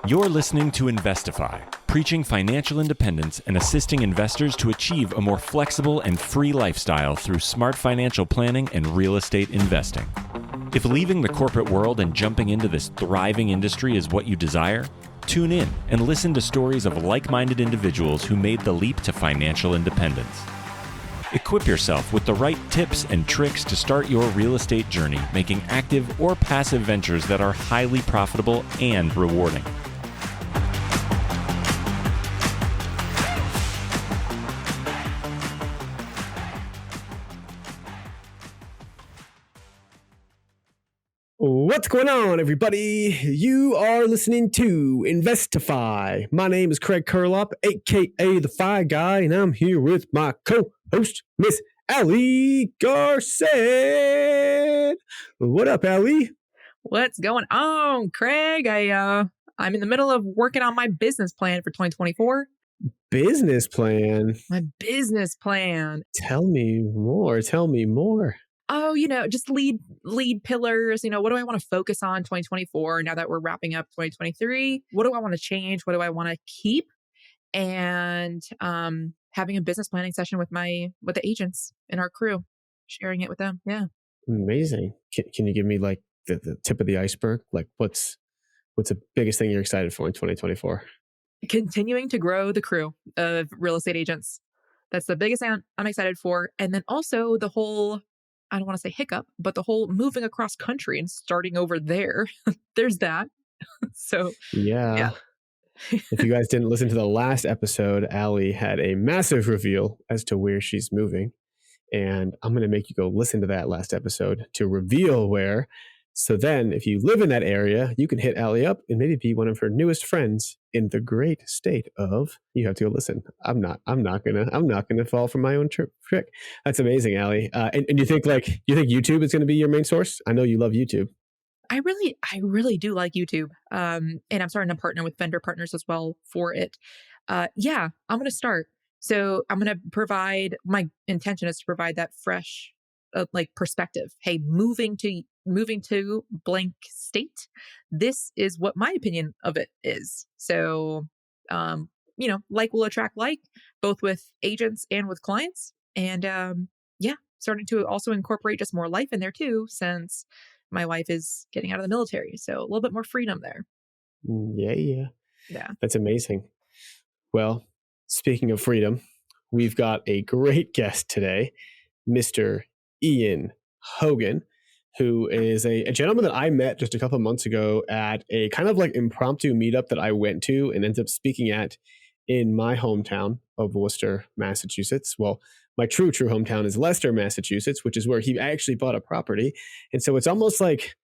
You're listening to Investify, preaching financial independence and assisting investors to achieve a more flexible and free lifestyle through smart financial planning and real estate investing. If leaving the corporate world and jumping into this thriving industry is what you desire, tune in and listen to stories of like-minded individuals who made the leap to financial independence. Equip yourself with the right tips and tricks to start your real estate journey, making active or passive ventures that are highly profitable and rewarding. What's going on, everybody? You are listening to Investify. My name is Craig Curlop, aka the Fi Guy, and I'm here with my co-host, Miss Allie Garcet. What up, Allie? What's going on, Craig? I'm in the middle of working on my business plan for 2024. Business plan? My business plan. Tell me more. Oh, just lead pillars. What do I want to focus on 2024 now that we're wrapping up 2023? What do I want to change? What do I want to keep? And having a business planning session with the agents in our crew, sharing it with them. Yeah. Amazing. Can you give me like the tip of the iceberg? Like what's the biggest thing you're excited for in 2024? Continuing to grow the crew of real estate agents. That's the biggest thing I'm excited for. And then also the whole, I don't want to say hiccup, but the whole moving across country and starting over there. There's that. So, yeah. If you guys didn't listen to the last episode, Allie had a massive reveal as to where she's moving. And I'm going to make you go listen to that last episode to reveal where. So then if you live in that area, you can hit Allie up and maybe be one of her newest friends in the great state of, you have to go listen. I'm not gonna fall for my own trick. That's amazing, Allie. And you think YouTube is going to be your main source? I know you love YouTube. I really do like YouTube. And I'm starting to partner with vendor partners as well for it. I'm going to start. So I'm going to provide, my intention is to provide that fresh perspective. Hey, moving to blank state. This is what my opinion of it is. So, like will attract like, both with agents and with clients. And starting to also incorporate just more life in there too, since my wife is getting out of the military. So a little bit more freedom there. Yeah. That's amazing. Well, speaking of freedom, we've got a great guest today, Mr. Ian Hogan, who is a gentleman that I met just a couple of months ago at a kind of like impromptu meetup that I went to and ended up speaking at in my hometown of Worcester, Massachusetts. Well, my true hometown is Leicester, Massachusetts, which is where he actually bought a property. And so it's almost like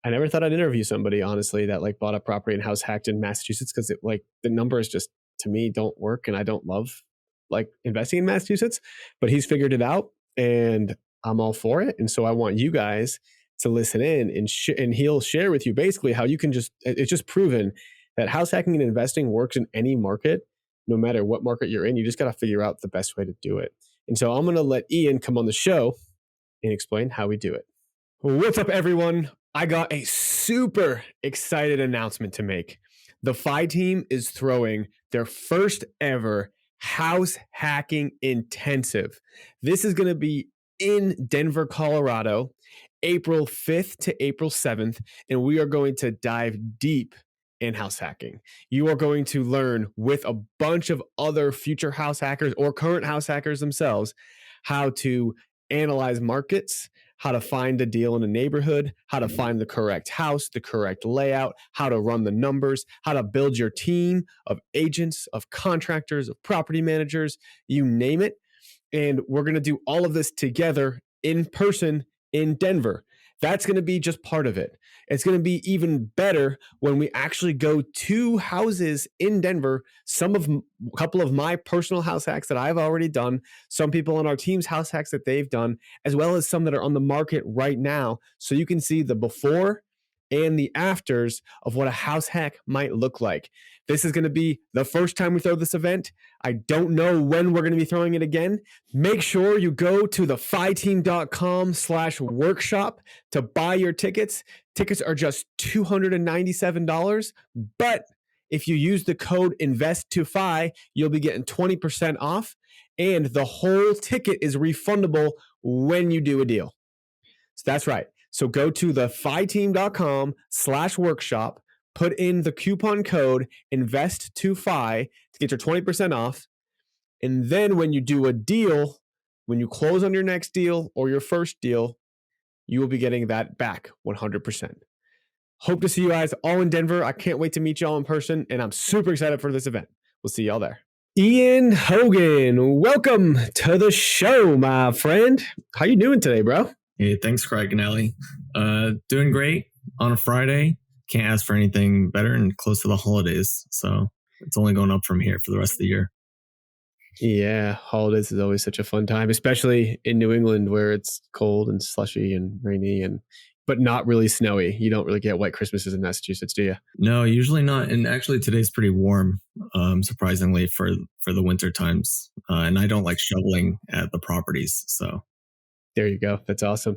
I never thought I'd interview somebody, honestly, that like bought a property and house hacked in Massachusetts, because the numbers just, to me, don't work, and I don't love like investing in Massachusetts. But he's figured it out, and I'm all for it. And so I want you guys to listen in and he'll share with you basically how you can it's just proven that house hacking and investing works in any market, no matter what market you're in. You just got to figure out the best way to do it. And so I'm going to let Ian come on the show and explain how we do it. What's up, everyone? I got a super excited announcement to make. The FI team is throwing their first ever house hacking intensive. This is going to be in Denver, Colorado, April 5th to April 7th, and we are going to dive deep in house hacking. You are going to learn with a bunch of other future house hackers or current house hackers themselves how to analyze markets, how to find a deal in a neighborhood, how to find the correct house, the correct layout, how to run the numbers, how to build your team of agents, of contractors, of property managers, you name it. And we're going to do all of this together in person in Denver. That's going to be just part of it. It's going to be even better when we actually go to houses in Denver. A couple of my personal house hacks that I've already done, some people on our team's house hacks that they've done, as well as some that are on the market right now. So you can see the before and the afters of what a house hack might look like. This is going to be the first time we throw this event. I don't know when we're going to be throwing it again. Make sure you go to thefiteam.com/workshop to buy your tickets. Tickets are just $297, but if you use the code INVEST25, you'll be getting 20% off, and the whole ticket is refundable when you do a deal. So that's right. So go to the phi-team.com/workshop, put in the coupon code INVEST25 to get your 20% off. And then when you do a deal, when you close on your next deal or your first deal, you will be getting that back 100%. Hope to see you guys all in Denver. I can't wait to meet y'all in person, and I'm super excited for this event. We'll see y'all there. Ian Hogan, welcome to the show, my friend. How you doing today, bro? Hey, thanks, Craig and Ellie. Doing great on a Friday. Can't ask for anything better and close to the holidays. So it's only going up from here for the rest of the year. Yeah, holidays is always such a fun time, especially in New England where it's cold and slushy and rainy but not really snowy. You don't really get white Christmases in Massachusetts, do you? No, usually not. And actually today's pretty warm, surprisingly for the winter times. And I don't like shoveling at the properties. So there you go. That's awesome.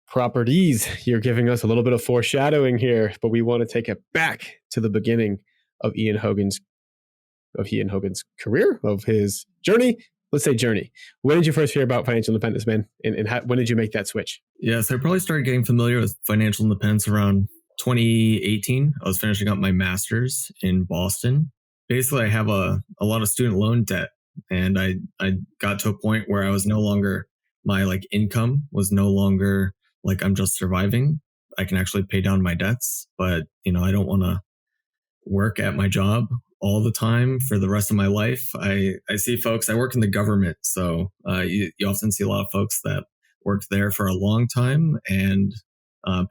Properties. You're giving us a little bit of foreshadowing here, but we want to take it back to the beginning of Ian Hogan's career, of his journey. Let's say journey. When did you first hear about financial independence, man? And when did you make that switch? Yeah, so I probably started getting familiar with financial independence around 2018. I was finishing up my master's in Boston. Basically, I have a lot of student loan debt, and I got to a point where I was no longer, my income was no longer I'm just surviving. I can actually pay down my debts, but I don't want to work at my job all the time for the rest of my life. I see folks, I work in the government. So you often see a lot of folks that work there for a long time and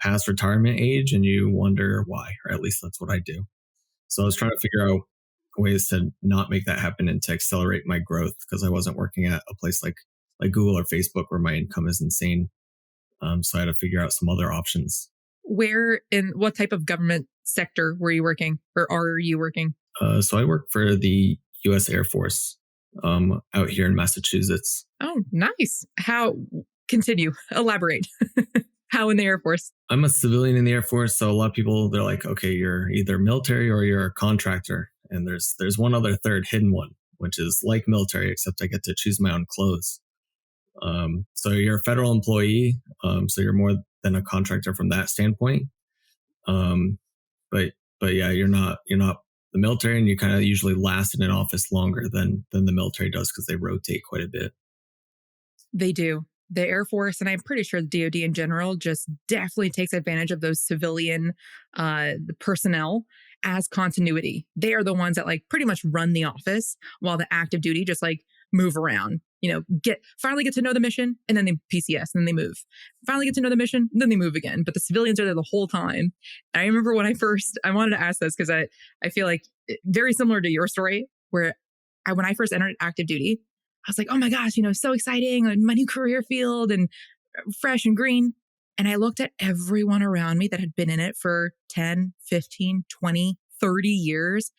past retirement age, and you wonder why, or at least that's what I do. So I was trying to figure out ways to not make that happen and to accelerate my growth, because I wasn't working at a place like Google or Facebook where my income is insane. So I had to figure out some other options. Where in what type of government sector were you working, or are you working? So I work for the U.S. Air Force out here in Massachusetts. Oh, nice. How? Continue. Elaborate. How in the Air Force? I'm a civilian in the Air Force. So a lot of people, they're like, okay, you're either military or you're a contractor. And there's one other third hidden one, which is like military, except I get to choose my own clothes. So you're a federal employee. So you're more than a contractor from that standpoint. But yeah, you're not the military, and you kind of usually last in an office longer than the military does, because they rotate quite a bit. They do. The Air Force, and I'm pretty sure the DoD in general, just definitely takes advantage of those civilian personnel as continuity. They are the ones that pretty much run the office, while the active duty just move around. Finally get to know the mission, and then they PCS, and then they move. Finally get to know the mission, and then they move again. But the civilians are there the whole time. I remember when I wanted to ask this because I feel like very similar to your story, where when I first entered active duty, I was like, oh my gosh, so exciting, my new career field and fresh and green. And I looked at everyone around me that had been in it for 10, 15, 20, 30 years,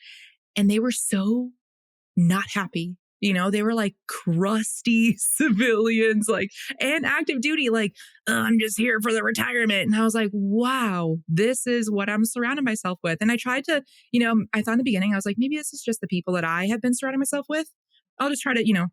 and they were so not happy. They were crusty civilians, and active duty, I'm just here for the retirement. And I was like, wow, this is what I'm surrounding myself with. And I tried to, I thought in the beginning, I was like, maybe this is just the people that I have been surrounding myself with. I'll just try to,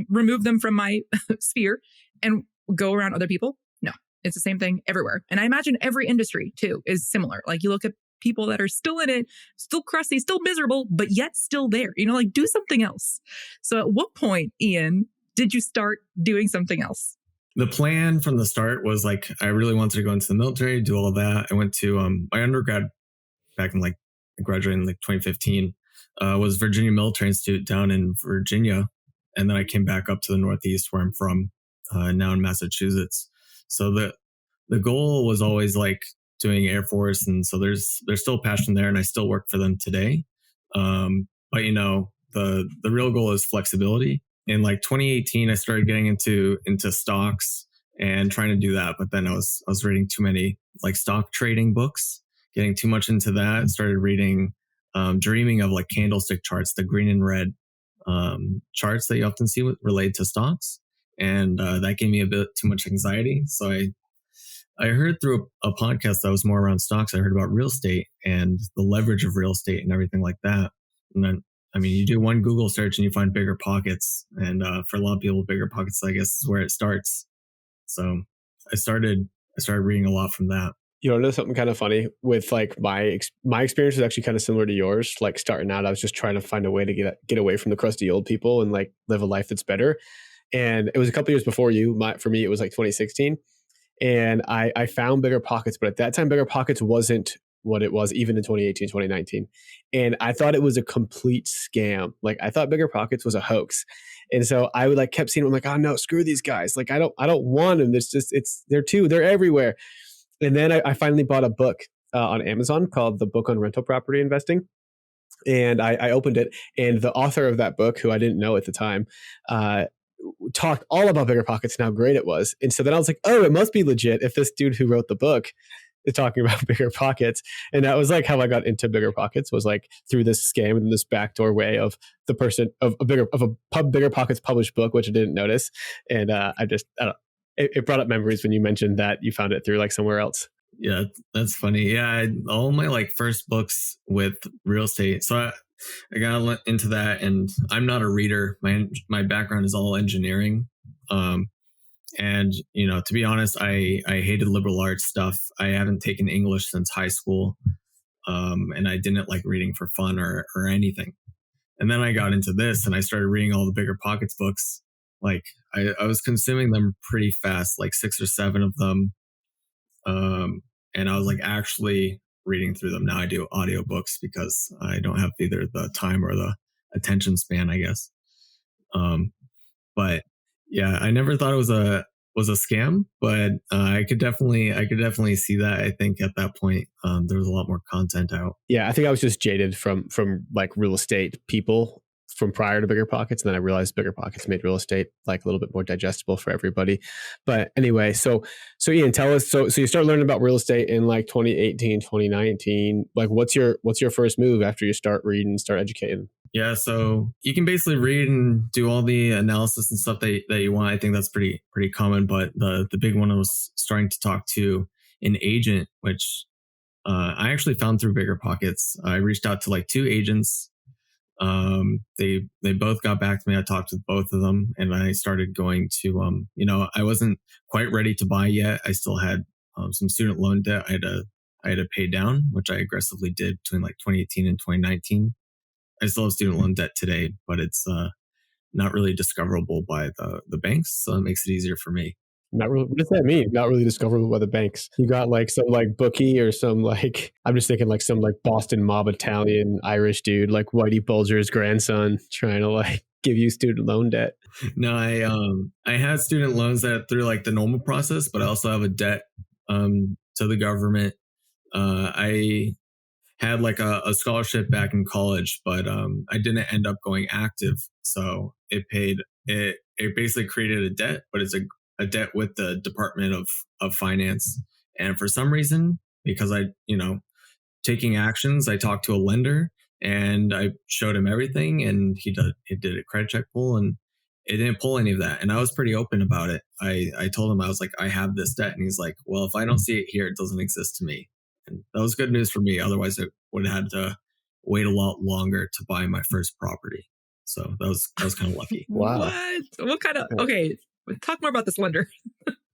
remove them from my sphere and go around other people. No, it's the same thing everywhere. And I imagine every industry too is similar. You look at people that are still in it, still crusty, still miserable, but yet still there, do something else. So at what point, Ian, did you start doing something else? The plan from the start was I really wanted to go into the military, do all of that. I went to my undergrad back in I graduated in 2015, was Virginia Military Institute down in Virginia. And then I came back up to the Northeast where I'm from, now in Massachusetts. So the goal was always doing Air Force. And so there's still passion there, and I still work for them today. But the real goal is flexibility. In 2018, I started getting into stocks and trying to do that. But then I was reading too many stock trading books, getting too much into that. Started reading, dreaming of candlestick charts, the green and red charts that you often see related to stocks. And that gave me a bit too much anxiety. So I heard through a podcast that was more around stocks. I heard about real estate and the leverage of real estate and everything like that. And then, I mean, you do one Google search and you find BiggerPockets. And for a lot of people, BiggerPockets, I guess, is where it starts. So I started reading a lot from that. You know, there's something kind of funny with like my experience was actually kind of similar to yours. Like starting out, I was just trying to find a way to get away from the crusty old people and like live a life that's better. And it was a couple years before you. For me, it was like 2016, and I found BiggerPockets, but at that time, BiggerPockets wasn't what it was even in 2018, 2019, and I thought it was a complete scam. Like I thought BiggerPockets was a hoax, and so I would like kept seeing. I'm like, oh no, screw these guys! Like I don't want them. They're everywhere. And then I finally bought a book on Amazon called The Book on Rental Property Investing. And I opened it, and the author of that book, who I didn't know at the time, talked all about BiggerPockets and how great it was. And so then I was like, oh, it must be legit if this dude who wrote the book is talking about BiggerPockets. And that was like how I got into BiggerPockets, was like through this scam and this backdoor way of the person of a BiggerPockets published book, which I didn't notice. And I don't know. It brought up memories when you mentioned that you found it through like somewhere else. Yeah, that's funny. Yeah, all my like first books with real estate. So I got into that, and I'm not a reader. My background is all engineering. And you know, to be honest, I hated liberal arts stuff. I haven't taken English since high school. And I didn't like reading for fun or anything. And then I got into this and I started reading all the BiggerPockets books. Like I was consuming them pretty fast, like 6 or 7 of them. And I was like actually reading through them. Now I do audiobooks because I don't have either the time or the attention span, I guess. But yeah, I never thought it was a scam, but I could definitely see that. I think at that point, there was a lot more content out. Yeah, I think I was just jaded from like real estate people from prior to BiggerPockets, and then I realized BiggerPockets made real estate like a little bit more digestible for everybody. But anyway, so Ian, tell us. So you start learning about real estate in like 2018, 2019. Like, what's your first move after you start reading, start educating? Yeah, so you can basically read and do all the analysis and stuff that you want. I think that's pretty common. But the big one was starting to talk to an agent, which I actually found through BiggerPockets. I reached out to like 2 agents. They both got back to me. I talked with both of them, and I started going to you know, I wasn't quite ready to buy yet. I still had some student loan debt I had to pay down, which I aggressively did between like 2018 and 2019. I still have student loan debt today, but it's not really discoverable by the banks, so it makes it easier for me. Not really. What does that mean? Not really discoverable by the banks. You got like some like bookie or some like, I'm just thinking like some like Boston mob Italian Irish dude, like Whitey Bulger's grandson, trying to like give you student loan debt. No, I had student loans that through like the normal process, but I also have a debt to the government. I had like a scholarship back in college, but I didn't end up going active, so it basically created a debt, but it's a debt with the Department of Finance. And for some reason, because I, you know, taking actions, I talked to a lender and I showed him everything, and he did a credit check pull, and it didn't pull any of that. And I was pretty open about it. I told him, I was like, I have this debt. And he's like, well, if I don't see it here, it doesn't exist to me. And that was good news for me. Otherwise, I would have had to wait a lot longer to buy my first property. So that was kind of lucky. Wow. What kind of, okay, talk more about this lender.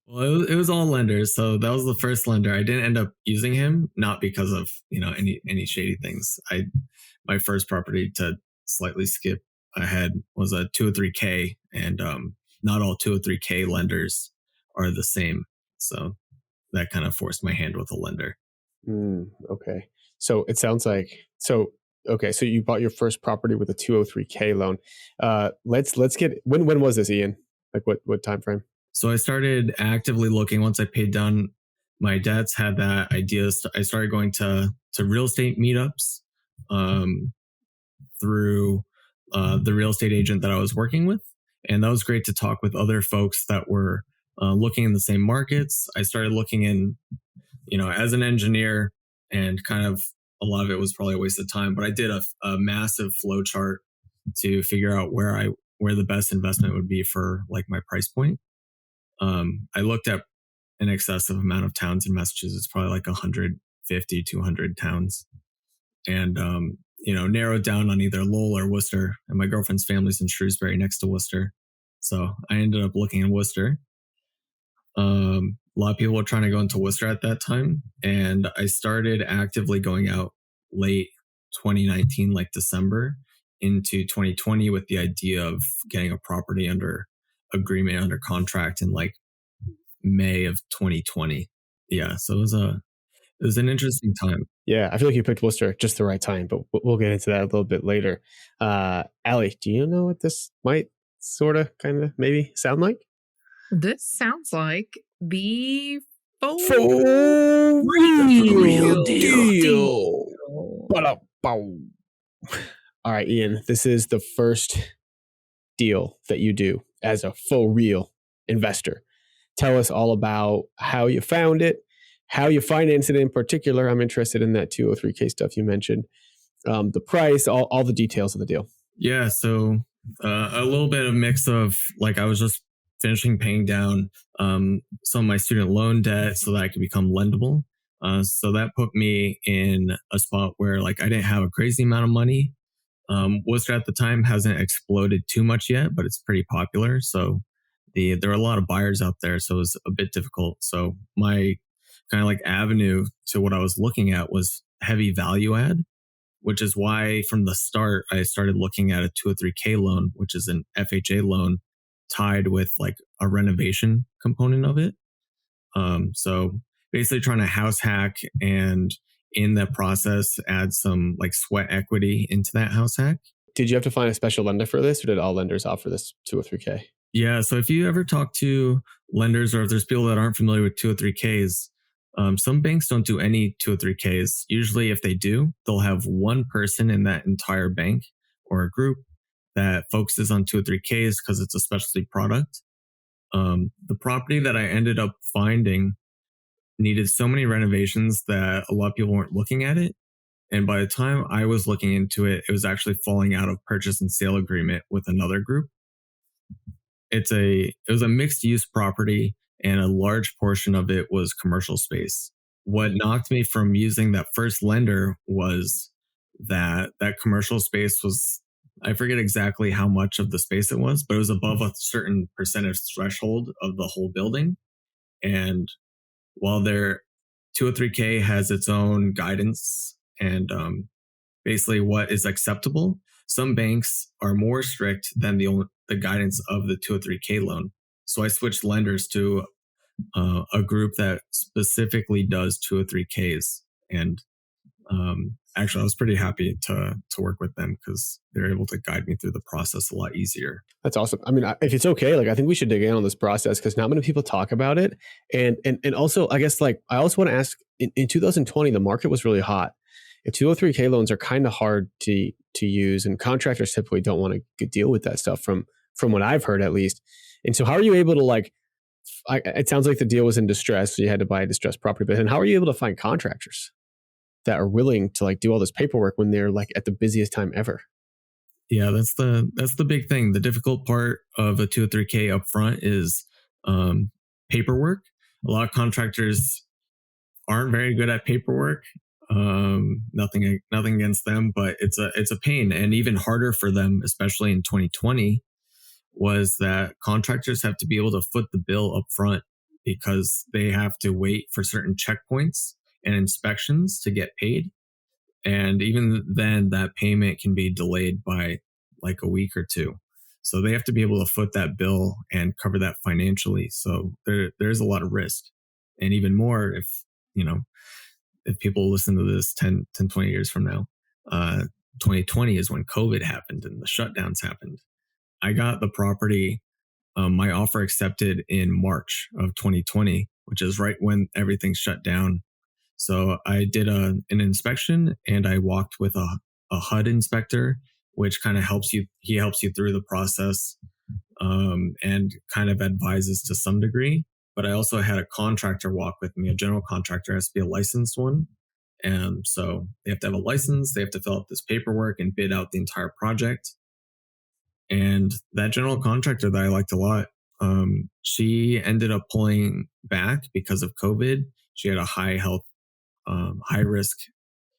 Well, it was all lenders. So that was the first lender. I didn't end up using him, not because of, you know, any shady things. My first property, to slightly skip ahead, was a 203K, and not all 203K lenders are the same. So that kind of forced my hand with a lender. Okay. So it sounds like, okay. So you bought your first property with a 203K loan. Let's get, when was this, Ian? Like what time frame? So I started actively looking once I paid down my debts, had that idea. I started going to real estate meetups through the real estate agent that I was working with. And that was great to talk with other folks that were looking in the same markets. I started looking in, you know, as an engineer, and kind of a lot of it was probably a waste of time, but I did a massive flow chart to figure out where the best investment would be for like my price point. I looked at an excessive amount of towns in Massachusetts, probably like 150, 200 towns. And, narrowed down on either Lowell or Worcester. And my girlfriend's family's in Shrewsbury next to Worcester. So I ended up looking in Worcester. A lot of people were trying to go into Worcester at that time. And I started actively going out late 2019, like December, into 2020 with the idea of getting a property under agreement, under contract in like May of 2020. Yeah. So it was an interesting time. Yeah, I feel like you picked Worcester just the right time, but we'll get into that a little bit later. Allie, do you know what this might sort of kind of maybe sound like? This sounds like the For real deal. All right, Ian, this is the first deal that you do as a for real investor. Tell us all about how you found it, how you finance it in particular. I'm interested in that 203K stuff you mentioned, the price, all the details of the deal. Yeah, so a little bit of mix of like I was just finishing paying down some of my student loan debt so that I could become lendable. So that put me in a spot where like I didn't have a crazy amount of money. Worcester at the time hasn't exploded too much yet, but it's pretty popular. So there are a lot of buyers out there, so it was a bit difficult. So my kind of like avenue to what I was looking at was heavy value add, which is why from the start, I started looking at a 203K loan, which is an FHA loan tied with like a renovation component of it. So basically trying to house hack and in that process, add some like sweat equity into that house hack. Did you have to find a special lender for this, or did all lenders offer this 203K? Yeah. So if you ever talk to lenders or if there's people that aren't familiar with 203Ks, some banks don't do any 203Ks. Usually if they do, they'll have one person in that entire bank or a group that focuses on 203Ks because it's a specialty product. The property that I ended up finding needed so many renovations that a lot of people weren't looking at it. And by the time I was looking into it, it was actually falling out of purchase and sale agreement with another group. It was a mixed use property and a large portion of it was commercial space. What knocked me from using that first lender was that commercial space was, I forget exactly how much of the space it was, but it was above a certain percentage threshold of the whole building. And while their 203K has its own guidance and basically what is acceptable, some banks are more strict than the guidance of the 203K loan. So I switched lenders to a group that specifically does 203Ks. And actually, I was pretty happy to work with them because they're able to guide me through the process a lot easier. That's awesome. I mean, if it's okay, like I think we should dig in on this process because not many people talk about it. And also, I guess like I also want to ask, in 2020, the market was really hot. If 203K loans are kind of hard to use, and contractors typically don't want to deal with that stuff from what I've heard at least. And so how are you able to like, it sounds like the deal was in distress, so you had to buy a distressed property, but then how are you able to find contractors that are willing to like do all this paperwork when they're like at the busiest time ever? Yeah, that's the big thing. The difficult part of a 203K upfront is paperwork. A lot of contractors aren't very good at paperwork. Nothing against them, but it's a pain, and even harder for them, especially in 2020, was that contractors have to be able to foot the bill up front because they have to wait for certain checkpoints and inspections to get paid. And even then that payment can be delayed by like a week or two. So they have to be able to foot that bill and cover that financially. So there's a lot of risk. And even more if people listen to this 10, 20 years from now, 2020 is when COVID happened and the shutdowns happened. I got the property, my offer accepted in March of 2020, which is right when everything shut down. So I did an inspection and I walked with a HUD inspector, which kind of helps you through the process and kind of advises to some degree. But I also had a contractor walk with me. A general contractor has to be a licensed one. And so they have to have a license. They have to fill out this paperwork and bid out the entire project. And that general contractor that I liked a lot, She ended up pulling back because of COVID. She had a high risk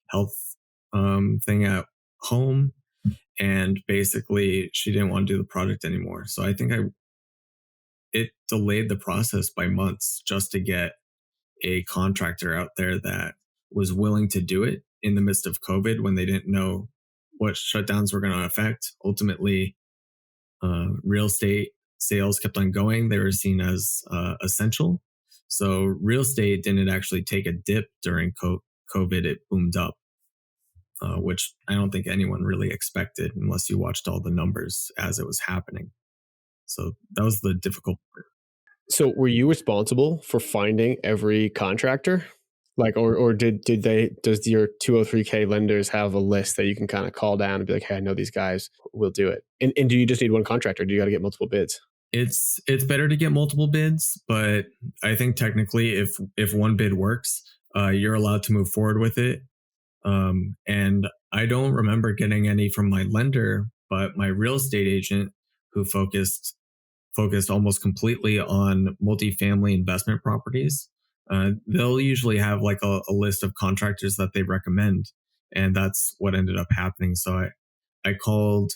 health thing at home, and basically she didn't want to do the project anymore. So I think it delayed the process by months just to get a contractor out there that was willing to do it in the midst of COVID when they didn't know what shutdowns were going to affect. Ultimately, real estate sales kept on going. They were seen as essential. So real estate didn't actually take a dip during COVID. It boomed up, which I don't think anyone really expected unless you watched all the numbers as it was happening. So that was the difficult part. So were you responsible for finding every contractor? Like, or does your 203K lenders have a list that you can kind of call down and be like, hey, I know these guys will do it. And do you just need one contractor? Do you got to get multiple bids? It's better to get multiple bids, but I think technically if one bid works, you're allowed to move forward with it. And I don't remember getting any from my lender, but my real estate agent, who focused almost completely on multifamily investment properties, they'll usually have like a list of contractors that they recommend. And that's what ended up happening. So I called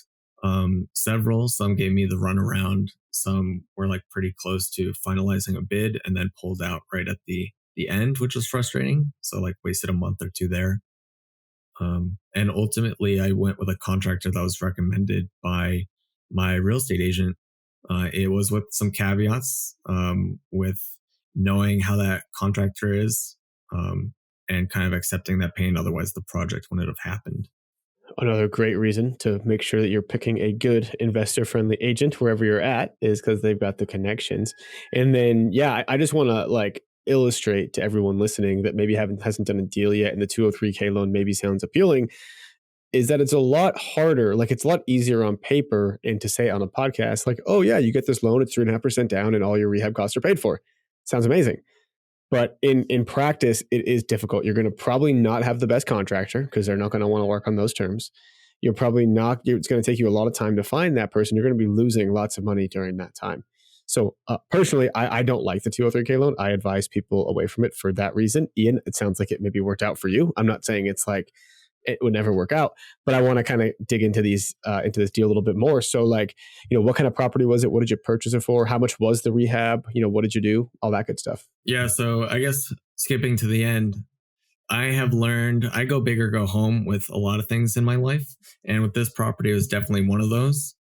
several. Some gave me the runaround. Some were like pretty close to finalizing a bid and then pulled out right at the end, which was frustrating. So like wasted a month or two there. And ultimately, I went with a contractor that was recommended by my real estate agent. It was with some caveats, with knowing how that contractor is, and kind of accepting that pain. Otherwise, the project wouldn't have happened. Another great reason to make sure that you're picking a good investor-friendly agent wherever you're at is because they've got the connections. And then, yeah, I just want to like illustrate to everyone listening that maybe hasn't done a deal yet and the 203K loan maybe sounds appealing, is that it's a lot harder. Like it's a lot easier on paper and to say on a podcast, like, oh yeah, you get this loan, it's 3.5% down and all your rehab costs are paid for. Sounds amazing. But in practice, it is difficult. You're going to probably not have the best contractor because they're not going to want to work on those terms. You're probably not, it's going to take you a lot of time to find that person. You're going to be losing lots of money during that time. So personally, I don't like the 203K loan. I advise people away from it for that reason. Ian, it sounds like it maybe worked out for you. I'm not saying it's like it would never work out, but I want to kind of dig into this deal a little bit more. So like, what kind of property was it? What did you purchase it for? How much was the rehab? What did you do? All that good stuff. Yeah. So I guess skipping to the end, I have learned I go big or go home with a lot of things in my life. And with this property, it was definitely one of those.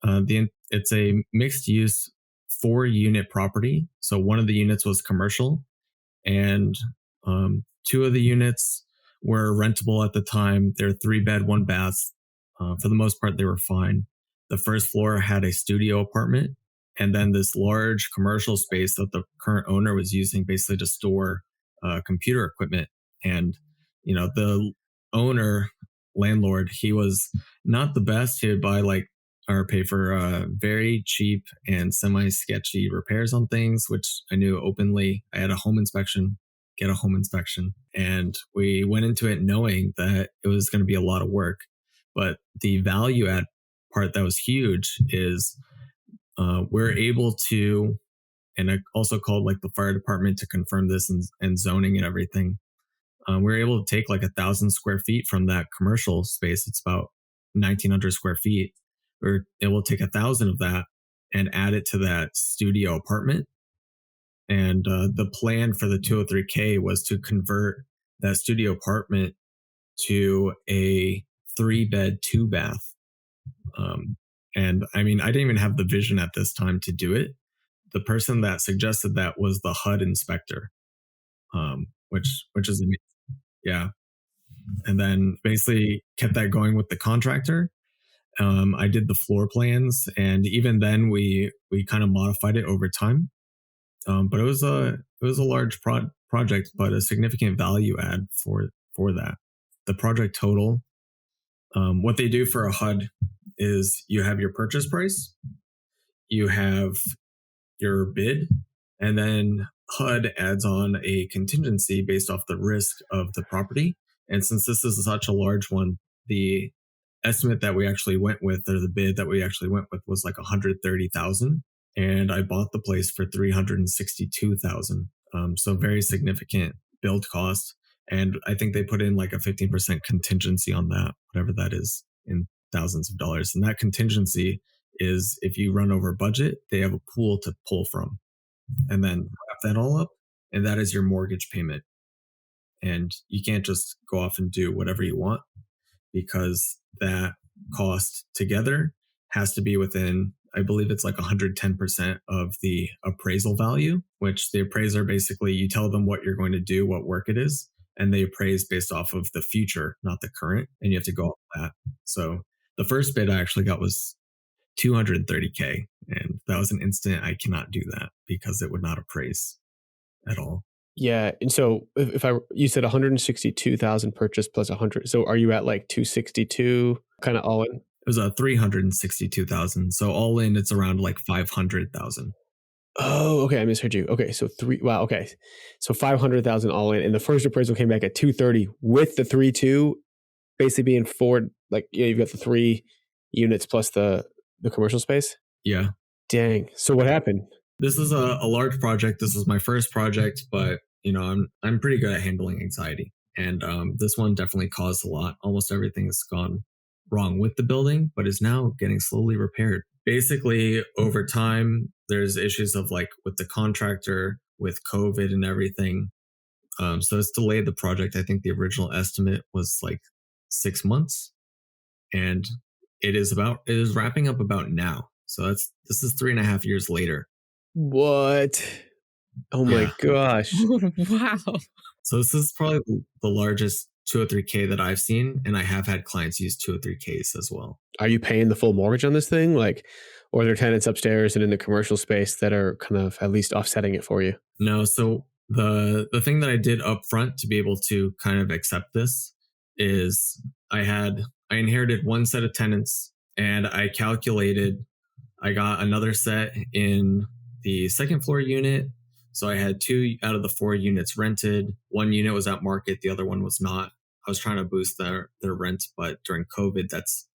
It's a mixed use 4-unit property. So one of the units was commercial and 2 of the units were rentable at the time. They're 3-bed, 1-bath. For the most part, they were fine. The first floor had a studio apartment and then this large commercial space that the current owner was using basically to store computer equipment. And, the landlord, he was not the best. He would buy or pay for very cheap and semi-sketchy repairs on things, which I knew openly. I had a home inspection, get a home inspection. And we went into it knowing that it was going to be a lot of work. But the value add part that was huge is we're able to, and I also called the fire department to confirm this and zoning and everything. We're able to take 1,000 square feet from that commercial space. It's about 1,900 square feet. It will take 1,000 of that and add it to that studio apartment. And the plan for the 203K was to convert that studio apartment to a 3-bed, 2-bath. And I mean, I didn't even have the vision at this time to do it. The person that suggested that was the HUD inspector, which is amazing. Yeah. And then basically kept that going with the contractor. I did the floor plans, and even then we kind of modified it over time. But it was a large project, but a significant value add for that. The project total, what they do for a HUD is you have your purchase price, you have your bid, and then HUD adds on a contingency based off the risk of the property. And since this is such a large one, the estimate that we actually went with, or the bid that we actually went with, was $130,000. and I bought the place for $362,000. So very significant build cost. And I think they put in like a 15% contingency on that, whatever that is, in thousands of dollars. And that contingency is if you run over budget, they have a pool to pull from. And then wrap that all up, and that is your mortgage payment. And you can't just go off and do whatever you want, because that cost together has to be within, I believe it's like 110% of the appraisal value, which the appraiser basically, you tell them what you're going to do, what work it is, and they appraise based off of the future, not the current, and you have to go off that. So the first bid I actually got was $230K, and that was an instant I cannot do that because it would not appraise at all. Yeah, and so you said 162,000 purchase plus 100. So are you at like 262 kind of all in? It was a 362,000. So all in, it's around like 500,000. Oh, okay. I misheard you. Okay, so wow. Okay, so 500,000 all in, and the first appraisal came back at 230 with the 3.2, basically being four. Like, yeah, you've got the 3 units plus the commercial space. Yeah. Dang. So what happened? This is a large project. This was my first project, but I'm pretty good at handling anxiety, and this one definitely caused a lot. Almost everything has gone wrong with the building, but is now getting slowly repaired. Basically, over time, there's issues of like with the contractor, with COVID and everything. So it's delayed the project. I think the original estimate was like 6 months, and it is wrapping up about now. So this is 3.5 years later. What? Oh my gosh. Wow. So this is probably the largest 203K that I've seen, and I have had clients use 203Ks as well. Are you paying the full mortgage on this thing? Like, or are there tenants upstairs and in the commercial space that are kind of at least offsetting it for you? No. So the thing that I did up front to be able to kind of accept this is I inherited one set of tenants, and I calculated I got another set in the second floor unit. So I had 2 out of the 4 units rented. 1 unit was at market, the other one was not. I was trying to boost their rent, but during COVID, that's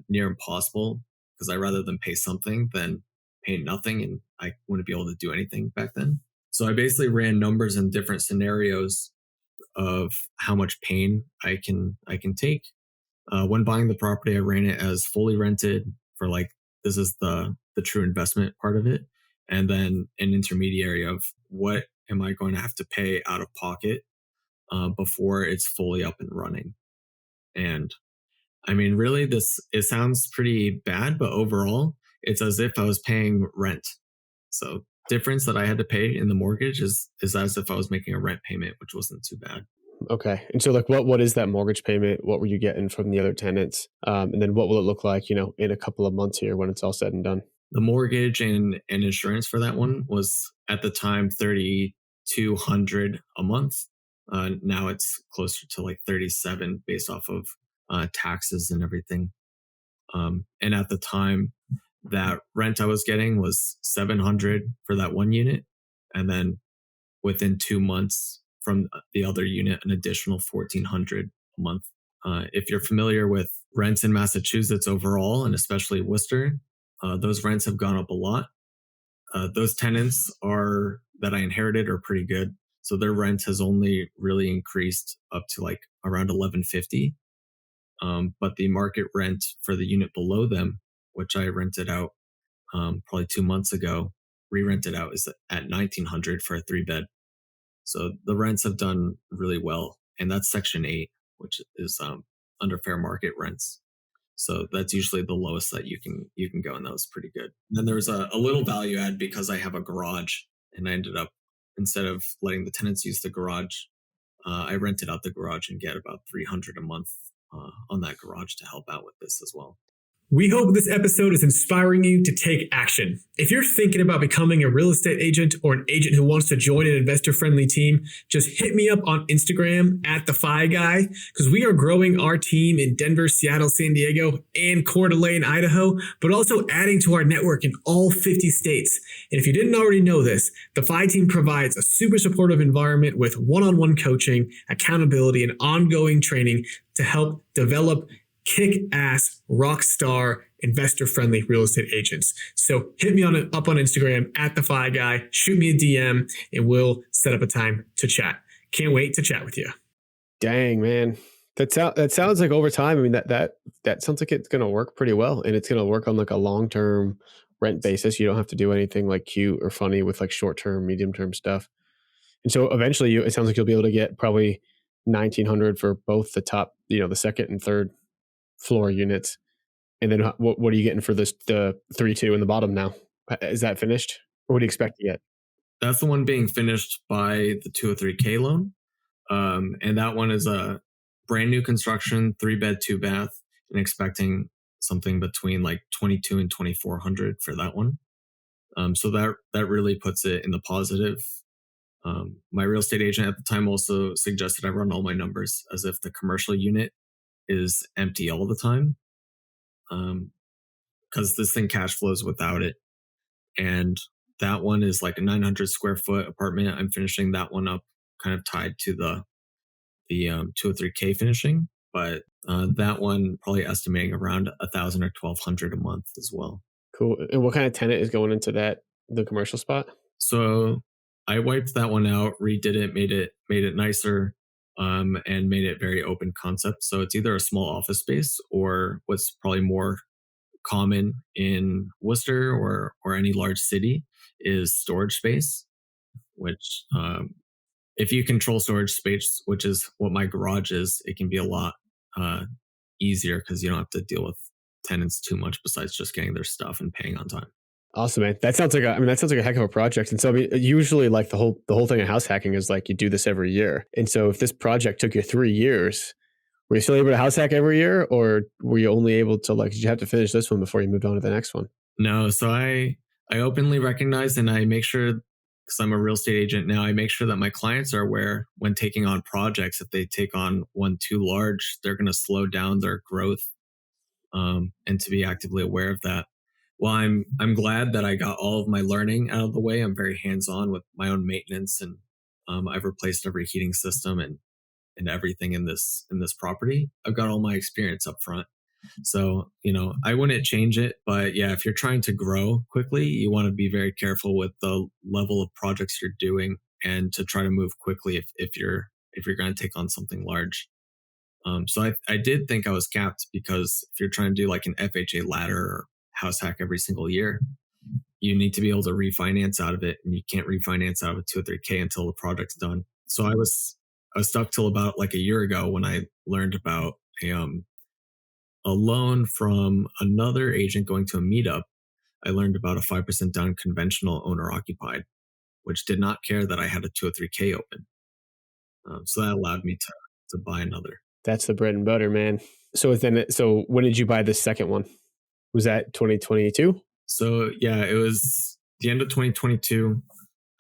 near impossible, because I'd rather them pay something than pay nothing, and I wouldn't be able to do anything back then. So I basically ran numbers in different scenarios of how much pain I can take. When buying the property, I ran it as fully rented for like, this is the true investment part of it. And then an intermediary of what am I going to have to pay out of pocket before it's fully up and running. And I mean, really, it sounds pretty bad, but overall, it's as if I was paying rent. So difference that I had to pay in the mortgage is as if I was making a rent payment, which wasn't too bad. Okay. And so like, what is that mortgage payment? What were you getting from the other tenants? And then what will it look like, in a couple of months here when it's all said and done? The mortgage and insurance for that one was at the time $3,200 a month. Now it's closer to like $37 based off of taxes and everything. And at the time, that rent I was getting was $700 for that one unit, and then within 2 months from the other unit, an additional $1,400 a month. If you're familiar with rents in Massachusetts overall, and especially Worcester, those rents have gone up a lot. Those tenants that I inherited are pretty good. So their rent has only really increased up to like around $1,150. But the market rent for the unit below them, which I rented out probably 2 months ago, re-rented out, is at $1,900 for a 3-bed. So the rents have done really well. And that's Section 8, which is under fair market rents. So that's usually the lowest that you can go, and that was pretty good. And then there was a little value add because I have a garage, and I ended up, instead of letting the tenants use the garage, I rented out the garage and get about $300 a month on that garage to help out with this as well. We hope this episode is inspiring you to take action. If you're thinking about becoming a real estate agent or an agent who wants to join an investor-friendly team, just hit me up on Instagram at @TheFiGuy, because we are growing our team in Denver, Seattle, San Diego, and Coeur d'Alene, Idaho, but also adding to our network in all 50 states. And if you didn't already know this, the Fi team provides a super supportive environment with one-on-one coaching, accountability, and ongoing training to help develop kick-ass, rock star, investor-friendly real estate agents. So hit me up on Instagram at the Fi Guy, shoot me a DM, and we'll set up a time to chat. Can't wait to chat with you. Dang, man. That sounds like over time. I mean, that sounds like it's going to work pretty well, and it's going to work on like a long-term rent basis. You don't have to do anything like cute or funny with like short-term, medium-term stuff. And so eventually, it sounds like you'll be able to get probably 1,900 for both the top, the second and third floor units. And then what are you getting for the 3-2 in the bottom now? Is that finished, or what do you expect to get? That's the one being finished by the 203K loan, and that one is a brand new construction, 3-bed, 2-bath, and expecting something between like 2,200 and 2,400 for that one. So that really puts it in the positive. My real estate agent at the time also suggested I run all my numbers as if the commercial unit is empty all the time, because this thing cash flows without it. And that one is like a 900 square foot apartment. I'm finishing that one up, kind of tied to the 203K finishing, but that one probably estimating around 1,000 or 1,200 a month as well. Cool. And what kind of tenant is going into the commercial spot? So I wiped that one out, redid it, made it nicer, and made it very open concept. So it's either a small office space or what's probably more common in Worcester or any large city is storage space, which if you control storage space, which is what my garage is, it can be a lot easier because you don't have to deal with tenants too much besides just getting their stuff and paying on time. Awesome, man. That sounds like a heck of a project. And so, I mean, usually like the whole thing of house hacking is like you do this every year. And so if this project took you 3 years, were you still able to house hack every year, or were you only able to did you have to finish this one before you moved on to the next one? No. So I openly recognize, and I make sure, because I'm a real estate agent now, I make sure that my clients are aware when taking on projects, if they take on one too large, they're going to slow down their growth, and to be actively aware of that. Well, I'm glad that I got all of my learning out of the way. I'm very hands-on with my own maintenance, and I've replaced every heating system and everything in this property. I've got all my experience up front. So, I wouldn't change it, but yeah, if you're trying to grow quickly, you want to be very careful with the level of projects you're doing and to try to move quickly if you're going to take on something large. So I did think I was capped, because if you're trying to do like an FHA ladder or house hack every single year, you need to be able to refinance out of it, and you can't refinance out of a 203K until the project's done. So I was stuck till about like a year ago when I learned about a loan from another agent going to a meetup. I learned about a 5% down conventional owner occupied, which did not care that I had a 203K open. So that allowed me to buy another. That's the bread and butter, man. So when did you buy the second one? Was that 2022? So yeah, it was the end of 2022.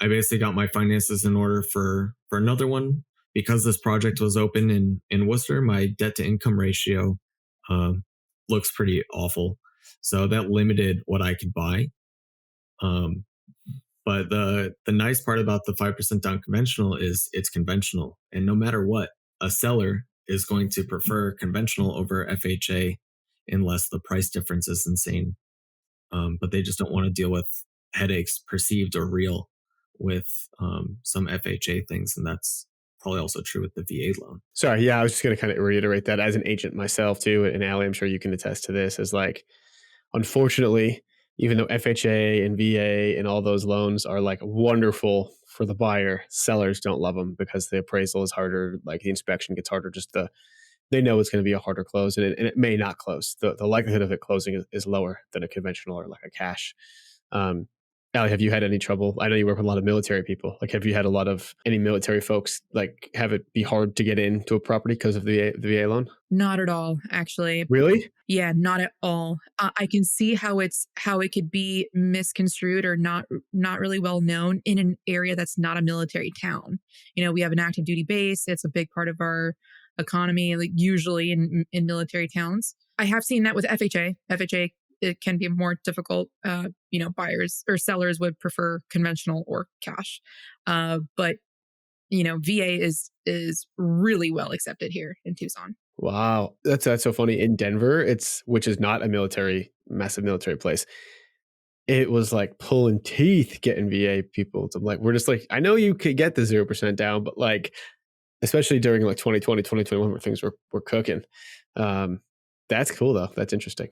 I basically got my finances in order for another one. Because this project was open in Worcester, my debt to income ratio looks pretty awful. So that limited what I could buy. But the nice part about the 5% down conventional is it's conventional. And no matter what, a seller is going to prefer conventional over FHA unless the price difference is insane. But they just don't want to deal with headaches, perceived or real, with some FHA things. And that's probably also true with the VA loan. Sorry, yeah, I was just going to kind of reiterate that as an agent myself too, and Allie, I'm sure you can attest to this, is like, unfortunately, even though FHA and VA and all those loans are like wonderful for the buyer, sellers don't love them because the appraisal is harder, like the inspection gets harder, they know it's going to be a harder close, and it may not close. The likelihood of it closing is lower than a conventional or like a cash. Allie, have you had any trouble? I know you work with a lot of military people. Like, have you had any military folks like have it be hard to get into a property because of the VA loan? Not at all, actually. Really? Yeah, not at all. I can see how it could be misconstrued or not really well known in an area that's not a military town. We have an active duty base. It's a big part of our economy, like usually in military towns. I have seen that with FHA. FHA, it can be more difficult. Buyers or sellers would prefer conventional or cash. But VA is really well accepted here in Tucson. Wow. That's so funny. In Denver, which is not a massive military place. It was like pulling teeth getting VA people to like, we're just like, I know you could get the 0% down, but like, especially during like 2020, 2021, where things were cooking. That's cool though. That's interesting.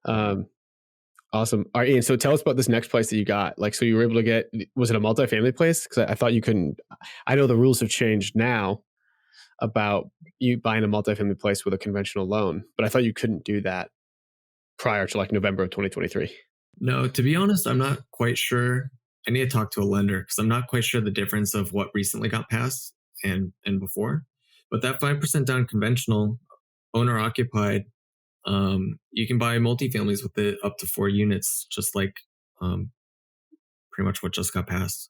Awesome. All right, Ian. So tell us about this next place that you got. Like, so you were able to get, was it a multifamily place? Because I thought you couldn't, I know the rules have changed now about you buying a multifamily place with a conventional loan, but I thought you couldn't do that prior to like November of 2023. No, to be honest, I'm not quite sure. I need to talk to a lender because I'm not quite sure the difference of what recently got passed and before. But that 5% down conventional, owner occupied, you can buy multifamilies with it up to 4 units, just like pretty much what just got passed.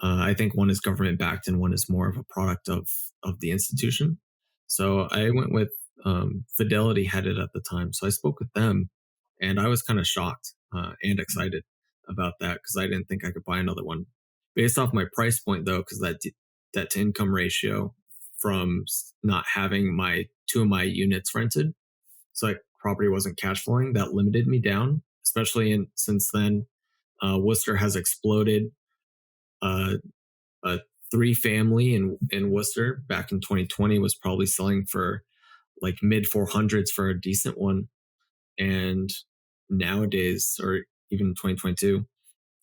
I think one is government backed and one is more of a product of the institution. So I went with Fidelity had it at the time. So I spoke with them and I was kind of shocked and excited about that because I didn't think I could buy another one. Based off my price point though, because that debt to income ratio from not having 2 of my units rented, so like property wasn't cash flowing, that limited me down, especially since then Worcester has exploded. A 3-family in Worcester back in 2020 was probably selling for like mid 400s for a decent one. And nowadays, or even 2022,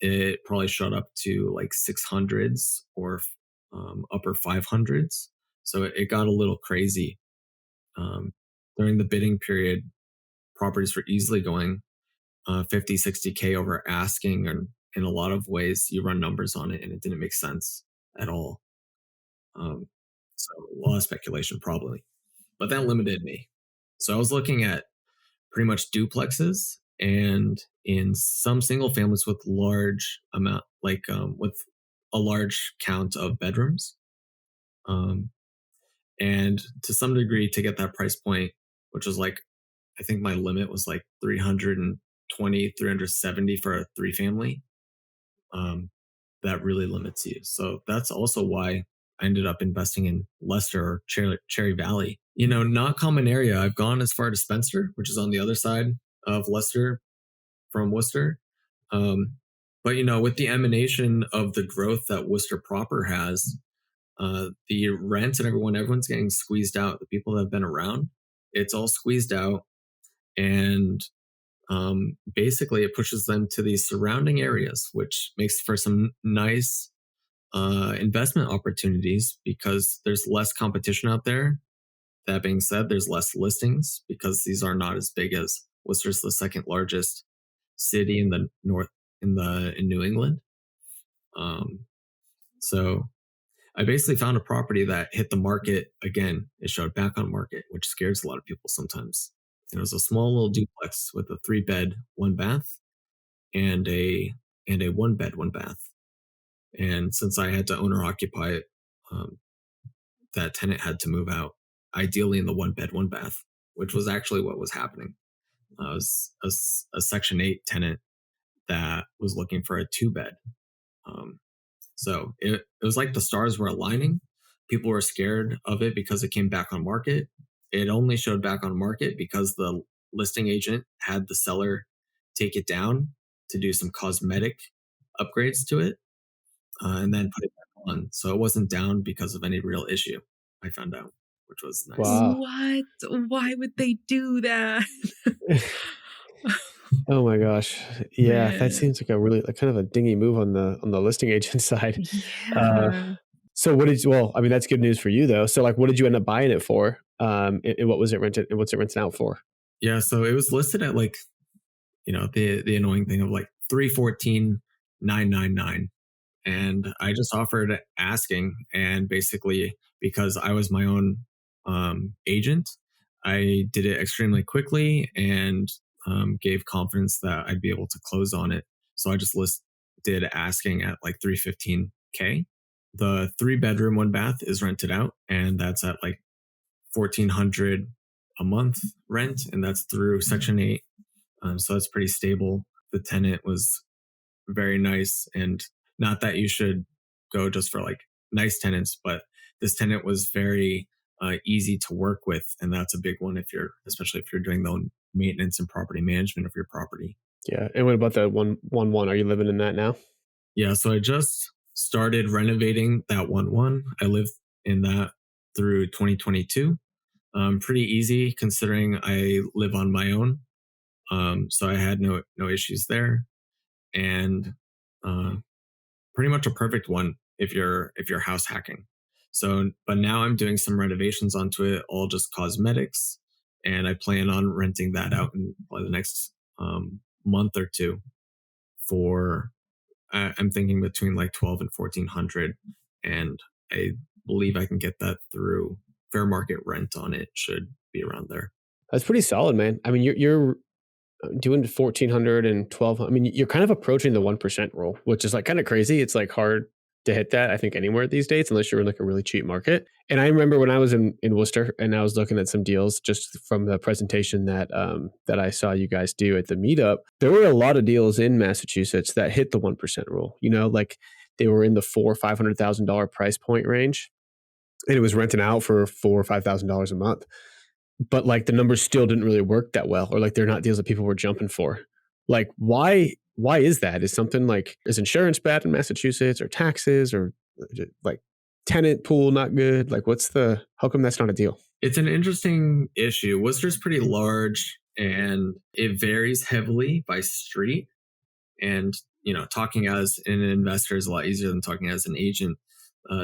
it probably shot up to like 600s or upper 500s. So it got a little crazy. During the bidding period, properties were easily going 50, 60K over asking. And in a lot of ways, you run numbers on it and it didn't make sense at all. So a lot of speculation probably, but that limited me. So I was looking at pretty much duplexes and in some single families with large amount, like with a large count of bedrooms. And to some degree to get that price point, which was like, I think my limit was like 320, 370 for a 3-family. That really limits you. So that's also why I ended up investing in Leicester or Cherry Valley. Not common area. I've gone as far to Spencer, which is on the other side of Leicester from Worcester. But, with the emanation of the growth that Worcester proper has, the rents and everyone's getting squeezed out. The people that have been around, it's all squeezed out. And basically it pushes them to these surrounding areas, which makes for some nice investment opportunities because there's less competition out there. That being said, there's less listings because these are not as big as Worcester's the second largest city in the north in New England. So I basically found a property that hit the market again. It showed back on market, which scares a lot of people sometimes. It was a small little duplex with a 3-bed, 1-bath, and a 1-bed, 1-bath. And since I had to owner occupy it, that tenant had to move out, ideally in the 1-bed, 1-bath, which was actually what was happening. I was a Section 8 tenant that was looking for a 2-bed. So it was like the stars were aligning. People were scared of it because it came back on market. It only showed back on market because the listing agent had the seller take it down to do some cosmetic upgrades to it and then put it back on. So it wasn't down because of any real issue, I found out, which was nice. Wow. What? Why would they do that? Oh my gosh. Yeah, Man. that seems like a really kind of a dingy move on the listing agent side. Yeah. So that's good news for you though. So like, what did you end up buying it for? And what was it rented? And what's it rented out for? Yeah, so it was listed at like, the annoying thing of like 314,999, and I just offered asking, and basically because I was my own agent, I did it extremely quickly and gave confidence that I'd be able to close on it. So I just did asking at like 315K. The 3-bedroom, 1-bath is rented out, and that's at like 1,400 a month rent, and that's through Section 8. So that's pretty stable. The tenant was very nice, and not that you should go just for like nice tenants, but this tenant was very easy to work with. And that's a big one especially if you're doing the own maintenance and property management of your property. Yeah. And what about the 111? Are you living in that now? Yeah. So I just started renovating that 1-1. I lived in that through 2022. Pretty easy considering I live on my own. So I had no issues there, and pretty much a perfect one if you're house hacking. So, but now I'm doing some renovations onto it, all just cosmetics, and I plan on renting that out in probably the next month or two. I'm thinking between like 12 and 1,400, and I believe I can get that through fair market rent on it. Should be around there. That's pretty solid, man. I mean, you're doing 1,400 and 12. I mean, you're kind of approaching the 1% rule, which is like kind of crazy. It's like hard to hit that, I think, anywhere these days, unless you're in like a really cheap market. And I remember when I was in Worcester and I was looking at some deals just from the presentation that I saw you guys do at the meetup, there were a lot of deals in Massachusetts that hit the 1% rule, like they were in the $400,000 or $500,000 price point range. And it was renting out for $4,000 or $5,000 a month. But like the numbers still didn't really work that well, or like they're not deals that people were jumping for. Like, why is that? Is something like, is insurance bad in Massachusetts, or taxes, or like tenant pool not good? Like, how come that's not a deal? It's an interesting issue. Worcester's pretty large and it varies heavily by street. And, talking as an investor is a lot easier than talking as an agent.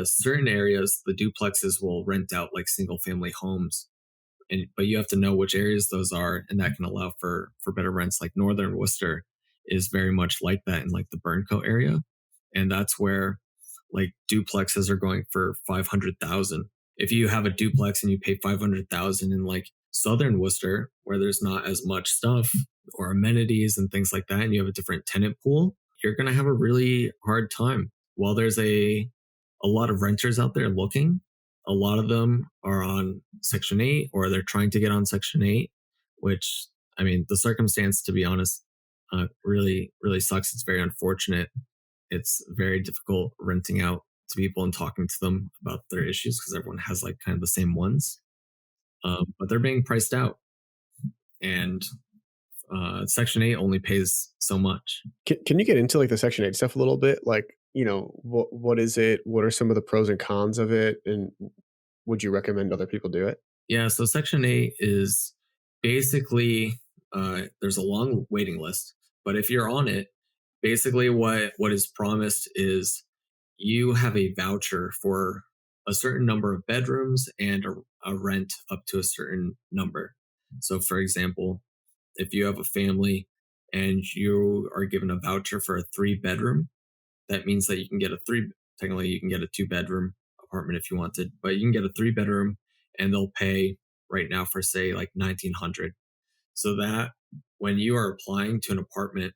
Certain areas, the duplexes will rent out like single family homes. But you have to know which areas those are, and that can allow for better rents. Like Northern Worcester is very much like that in like the Burncoat area, and that's where like duplexes are going for 500,000. If you have a duplex and you pay 500,000 in like Southern Worcester, where there's not as much stuff or amenities and things like that, and you have a different tenant pool, you're gonna have a really hard time. While there's a lot of renters out there looking, a lot of them are on Section 8 or they're trying to get on Section 8, which, I mean, the circumstance, to be honest, really, really sucks. It's very unfortunate. It's very difficult renting out to people and talking to them about their issues because everyone has like kind of the same ones. But they're being priced out. And Section 8 only pays so much. Can you get into like the Section 8 stuff a little bit? Like, what is it? What are some of the pros and cons of it? And would you recommend other people do it? Yeah, so Section 8 is basically, there's a long waiting list, but if you're on it, basically what is promised is you have a voucher for a certain number of bedrooms and a rent up to a certain number. So for example, if you have a family and you are given a voucher for a 3-bedroom, that means that you can get technically you can get a 2-bedroom apartment if you wanted, but you can get a 3-bedroom and they'll pay right now for say like $1,900. So that when you are applying to an apartment,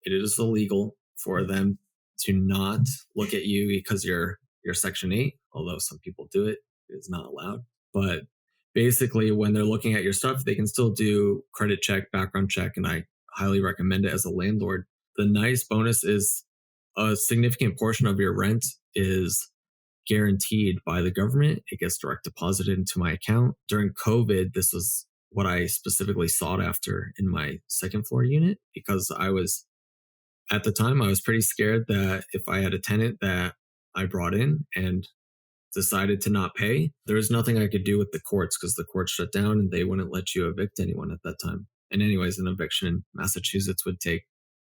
it is illegal for them to not look at you because you're Section 8, although some people do it. It's not allowed. But basically when they're looking at your stuff, they can still do credit check, background check, and I highly recommend it as a landlord. The nice bonus is a significant portion of your rent is guaranteed by the government. It gets direct deposited into my account. During COVID, this was what I specifically sought after in my second floor unit because at the time, I was pretty scared that if I had a tenant that I brought in and decided to not pay, there was nothing I could do with the courts because the courts shut down and they wouldn't let you evict anyone at that time. And anyways, an eviction in Massachusetts would take,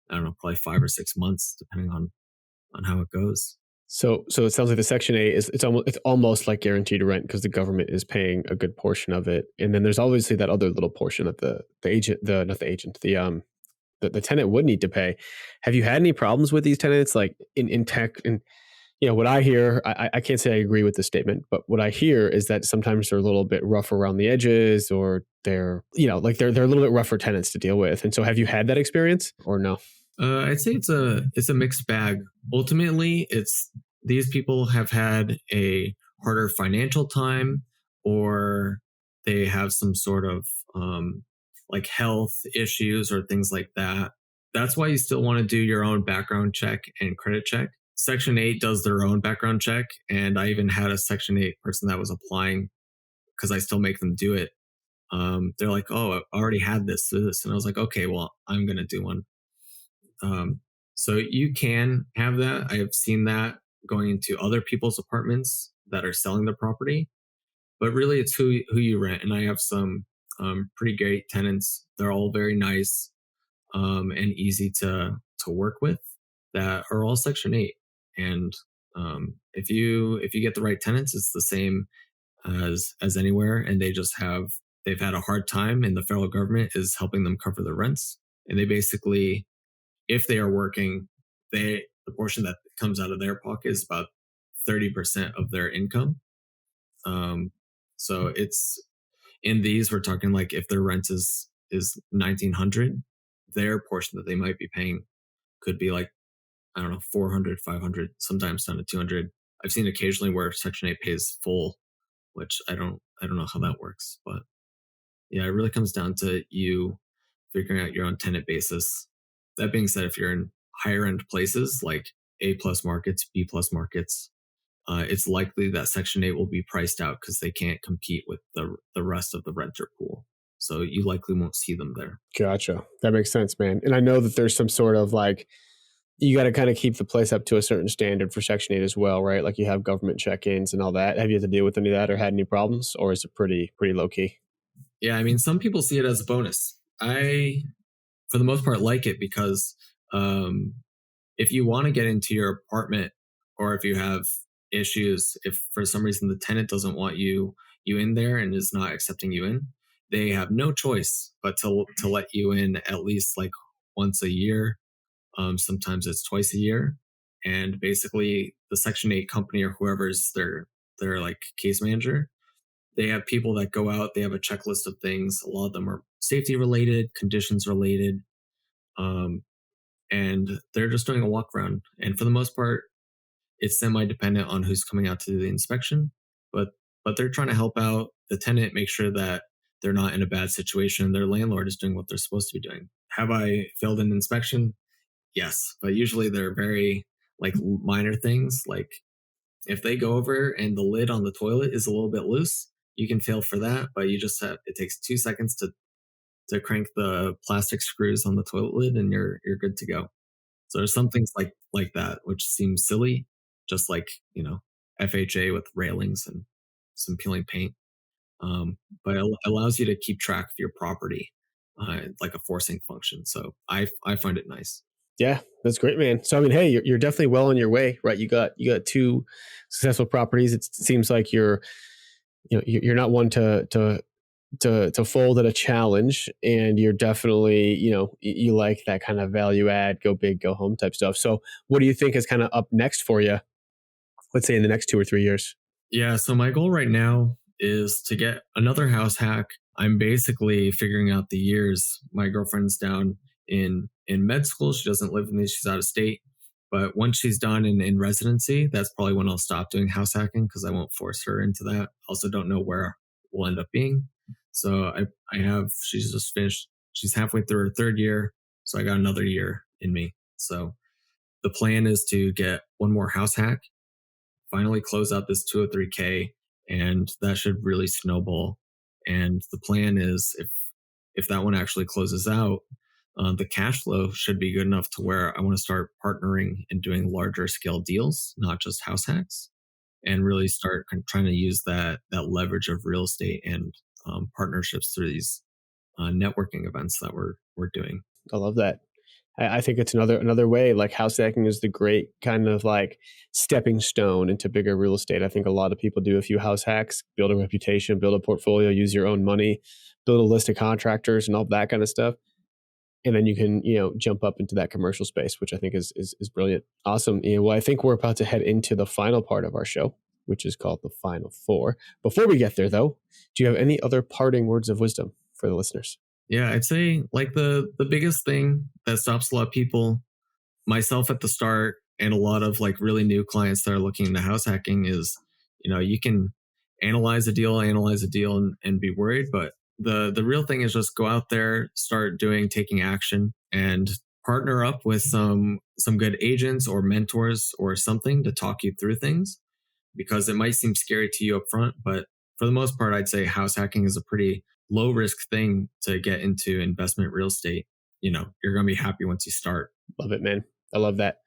I don't know, probably 5 or 6 months, depending on how it goes. So it sounds like the Section 8 is it's almost like guaranteed rent because the government is paying a good portion of it, and then there's obviously that other little portion that the tenant would need to pay. Have you had any problems with these tenants, like in tech? And what I hear, I can't say I agree with the statement, but what I hear is that sometimes they're a little bit rough around the edges, or they're they're a little bit rougher tenants to deal with. And so, have you had that experience or no? I'd say it's a mixed bag. Ultimately, these people have had a harder financial time, or they have some sort of like health issues or things like that. That's why you still want to do your own background check and credit check. Section 8 does their own background check, and I even had a Section 8 person that was applying because I still make them do it. They're like, oh, I already had this. And I was like, okay, well, I'm going to do one. So you can have that. I have seen that going into other people's apartments that are selling their property, but really it's who you rent. And I have some pretty great tenants. They're all very nice and easy to work with, that are all Section 8. And if you get the right tenants, it's the same as anywhere, and they've had a hard time, and the federal government is helping them cover the rents. And they basically, if they are working, the portion that comes out of their pocket is about 30% of their income. So it's in these, we're talking like if their rent is $1,900, their portion that they might be paying could be like, I don't know, 400, 500, sometimes down to 200. I've seen occasionally where Section 8 pays full, which I don't know how that works, but yeah, it really comes down to you figuring out your own tenant basis. That being said, if you're in higher end places like A+ markets, B+ markets, it's likely that Section 8 will be priced out because they can't compete with the rest of the renter pool. So you likely won't see them there. Gotcha. That makes sense, man. And I know that there's some sort of like, you got to kind of keep the place up to a certain standard for Section 8 as well, right? Like you have government check-ins and all that. Have you had to deal with any of that or had any problems, or is it pretty low key? Yeah, I mean, some people see it as a bonus. I, for the most part, like it because if you want to get into your apartment, or if you have issues, if for some reason the tenant doesn't want you in there and is not accepting you in, they have no choice but to let you in at least like once a year. Sometimes it's twice a year. And basically the Section 8 company or whoever's their like case manager, they have people that go out, they have a checklist of things. A lot of them are safety related, conditions related. And they're just doing a walk around. And for the most part, it's semi-dependent on who's coming out to do the inspection, but they're trying to help out the tenant, make sure that they're not in a bad situation. Their landlord is doing what they're supposed to be doing. Have I failed an inspection? Yes, but usually they're very like minor things. Like if they go over and the lid on the toilet is a little bit loose, you can fail for that, but you just have, it takes 2 seconds to crank the plastic screws on the toilet lid and you're good to go. So there's some things like that, which seem silly, just like, FHA with railings and some peeling paint. But it allows you to keep track of your property, like a forcing function. So I find it nice. Yeah, that's great, man. So I mean, hey, you're definitely well on your way, right? You got 2 successful properties. It seems like you're not one to fold at a challenge, and you're definitely, you like that kind of value add, go big, go home type stuff. So what do you think is kind of up next for you, let's say in the next 2 or 3 years? Yeah, so my goal right now is to get another house hack. I'm basically figuring out the years. My girlfriend's down in med school. She doesn't live in this, she's out of state. But once she's done in residency, that's probably when I'll stop doing house hacking, because I won't force her into that. Also don't know where we'll end up being. So she's just finished, she's halfway through her 3rd year. So I got another year in me. So the plan is to get one more house hack, finally close out this 203K, and that should really snowball. And the plan is if that one actually closes out, the cash flow should be good enough to where I want to start partnering and doing larger scale deals, not just house hacks, and really start trying to use that leverage of real estate and partnerships through these networking events that we're doing. I love that. I think it's another way. Like house hacking is the great kind of like stepping stone into bigger real estate. I think a lot of people do a few house hacks, build a reputation, build a portfolio, use your own money, build a list of contractors and all that kind of stuff. And then you can, jump up into that commercial space, which I think is brilliant. Awesome. Well, I think we're about to head into the final part of our show, which is called the Final Four. Before we get there, though, do you have any other parting words of wisdom for the listeners? Yeah, I'd say like the biggest thing that stops a lot of people, myself at the start, and a lot of like really new clients that are looking into house hacking is, you can analyze a deal and be worried, but the real thing is just go out there, start taking action, and partner up with some good agents or mentors or something to talk you through things, because it might seem scary to you up front, but for the most part, I'd say house hacking is a pretty low risk thing to get into investment real estate. You're going to be happy once you start. Love it, man. I love that.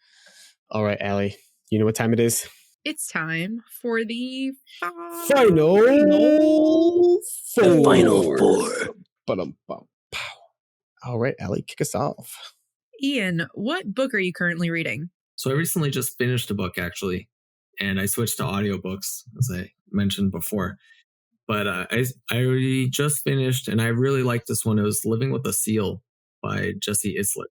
All right, Allie, you know what time it is? It's time for the Final four. All right, Allie, kick us off. Ian, what book are you currently reading? So I recently just finished a book, actually, and I switched to audiobooks, as I mentioned before. But I just finished, and I really liked this one. It was Living with a Seal by Jesse Itzler.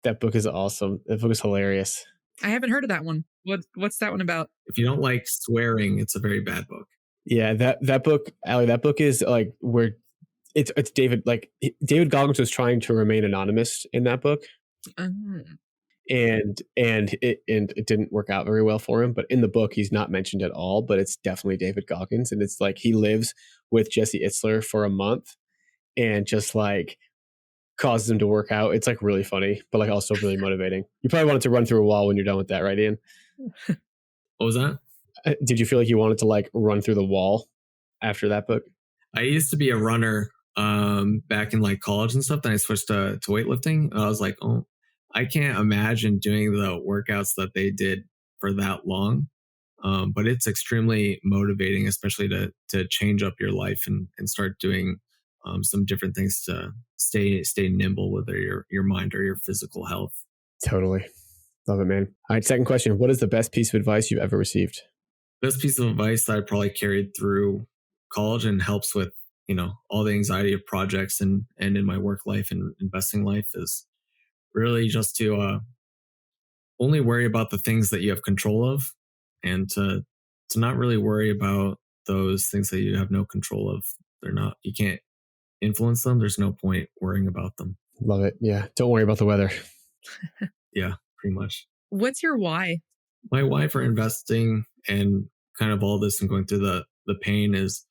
That book is awesome. That book is hilarious. I haven't heard of that one. What's that one about? If you don't like swearing, it's a very bad book. Yeah, that book, Allie, that book is like where it's David Goggins was trying to remain anonymous in that book. And it didn't work out very well for him. But in the book, he's not mentioned at all. But it's definitely David Goggins, and it's like he lives with Jesse Itzler for a month, and just like causes him to work out. It's like really funny, but like also really motivating. You probably wanted to run through a wall when you're done with that, right, Ian? What was that? Did you feel like you wanted to like run through the wall after that book? I used to be a runner back in like college and stuff. Then I switched to weightlifting. I was like, oh, I can't imagine doing the workouts that they did for that long. But it's extremely motivating, especially to change up your life and start doing some different things to stay nimble, whether your mind or your physical health. Totally. Love it, man. All right, second question. What is the best piece of advice you've ever received? Best piece of advice that I probably carried through college and helps with, all the anxiety of projects and in my work life and investing life is really just to only worry about the things that you have control of, and to not really worry about those things that you have no control of. You can't influence them. There's no point worrying about them. Love it. Yeah. Don't worry about the weather. Yeah, pretty much. What's your why? My why for investing and kind of all this and going through the pain is,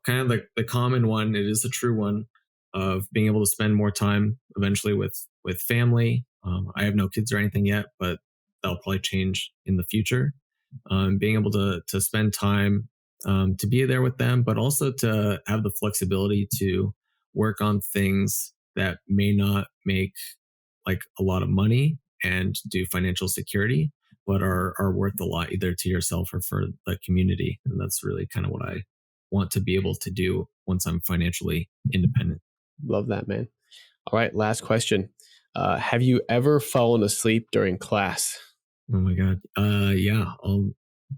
kind of the common one. It is a true one of being able to spend more time eventually with family. I have no kids or anything yet, but that'll probably change in the future. Being able to spend time to be there with them, but also to have the flexibility to work on things that may not make like a lot of money and do financial security, but are worth a lot either to yourself or for the community. And that's really kind of what I want to be able to do once I'm financially independent. Love that, man. All right, last question. Have you ever fallen asleep during class? Oh my God. Yeah.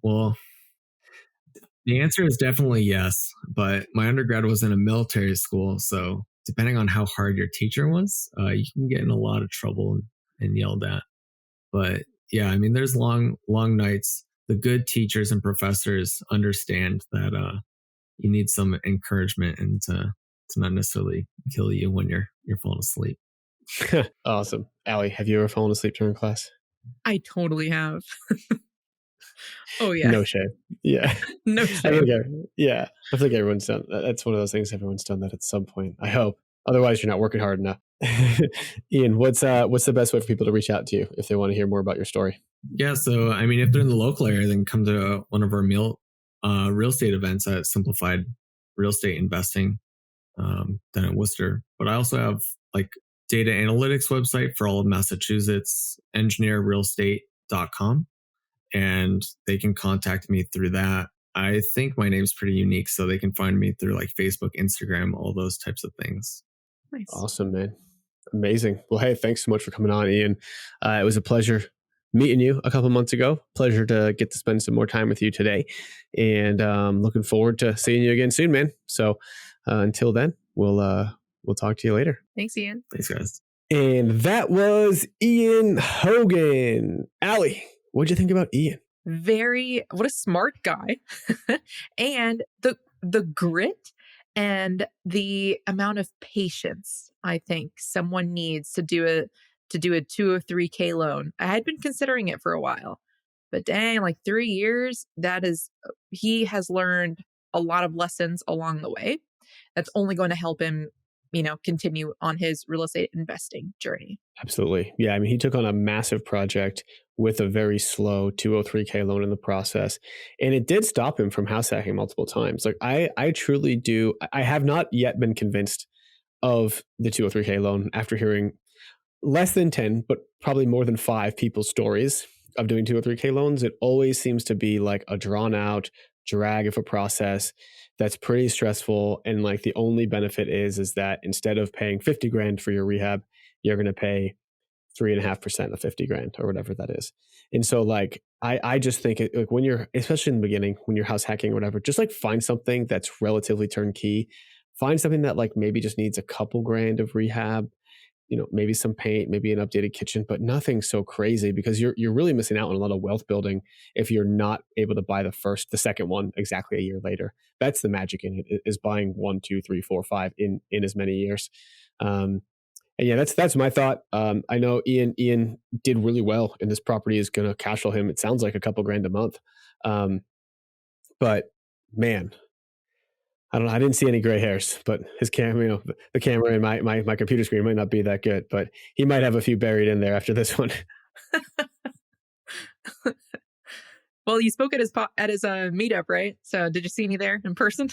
Well, the answer is definitely yes, but my undergrad was in a military school. So depending on how hard your teacher was, you can get in a lot of trouble and yelled at. But yeah, I mean, there's long nights. The good teachers and professors understand that you need some encouragement and to not necessarily kill you when you're falling asleep. Awesome. Allie, have you ever fallen asleep during class? I totally have. Oh yeah. No shame. Yeah. No shame. I think everyone's done. That's one of those things everyone's done that at some point. I hope. Otherwise, you're not working hard enough. Ian, what's the best way for people to reach out to you if they want to hear more about your story? Yeah. So, I mean, if they're in the local area, then come to one of our real estate events at Simplified Real Estate Investing down in Worcester. But I also have like data analytics website for all of Massachusetts, engineerrealestate.com. And they can contact me through that. I think my name's pretty unique, so they can find me through like Facebook, Instagram, all those types of things. Nice. Awesome, man. Amazing. Well, hey, thanks so much for coming on, Ian. It was a pleasure meeting you a couple months ago. Pleasure to get to spend some more time with you today. And looking forward to seeing you again soon, man. So until then, we'll talk to you later. Thanks, Ian. Thanks, guys. And that was Ian Hogan. Allie, what'd you think about Ian? What a smart guy. And the grit and the amount of patience I think someone needs to do a 203K loan. I had been considering it for a while, but dang, like 3 years, he has learned a lot of lessons along the way. That's only going to help him continue on his real estate investing journey. Absolutely. Yeah. I mean, he took on a massive project with a very slow 203K loan in the process. And it did stop him from house hacking multiple times. Like I truly do. I have not yet been convinced of the 203K loan after hearing less than 10, but probably more than 5 people's stories of doing 203K loans. It always seems to be like a drawn out drag of a process that's pretty stressful. And like the only benefit is that instead of paying 50 grand for your rehab, you're going to pay 3.5% of 50 grand or whatever that is. And so like, I just think like when you're, especially in the beginning, when you're house hacking or whatever, just like find something that's relatively turnkey. Find something that like maybe just needs a couple grand of rehab, maybe some paint, maybe an updated kitchen, but nothing so crazy, because you're really missing out on a lot of wealth building if you're not able to buy the second one exactly a year later. That's the magic in it, is buying 1, 2, 3, 4, 5 in as many years. And yeah, that's my thought. I know Ian did really well, and this property is going to cash flow him. It sounds like a couple grand a month. But man, I don't know. I didn't see any gray hairs, but his camera, the camera in my computer screen might not be that good, but he might have a few buried in there after this one. Well, you spoke at his meetup, right? So did you see any there in person?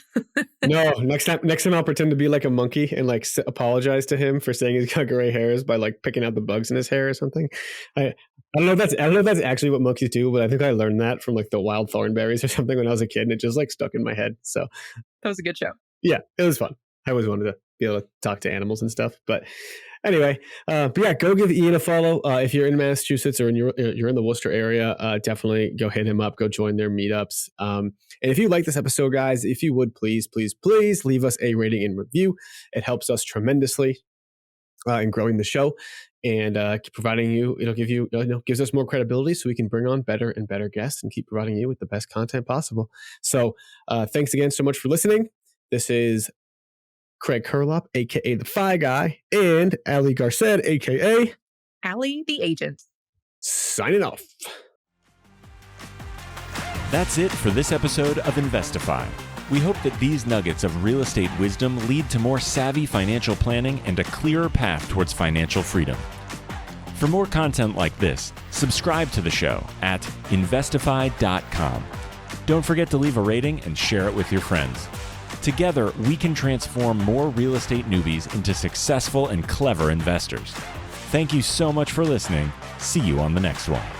No, next time I'll pretend to be like a monkey and like apologize to him for saying he's got gray hairs by like picking out the bugs in his hair or something. I don't know if that's actually what monkeys do, but I think I learned that from like the wild thornberries or something when I was a kid, and it just like stuck in my head. So that was a good show. Yeah, it was fun. I always wanted to be able to talk to animals and stuff. But anyway, but yeah, go give Ian a follow. If you're in Massachusetts or you're in the Worcester area, definitely go hit him up. Go join their meetups. And if you like this episode, guys, if you would please leave us a rating and review. It helps us tremendously in growing the show, and providing gives us more credibility, so we can bring on better and better guests and keep providing you with the best content possible. So thanks again so much for listening. This is Craig Curlop, aka the Fi Guy, and Ali Garced, aka Ali the Agent, signing off. That's it for this episode of Investify. We hope that these nuggets of real estate wisdom lead to more savvy financial planning and a clearer path towards financial freedom. For more content like this, subscribe to the show at investify.com. Don't forget to leave a rating and share it with your friends. Together, we can transform more real estate newbies into successful and clever investors. Thank you so much for listening. See you on the next one.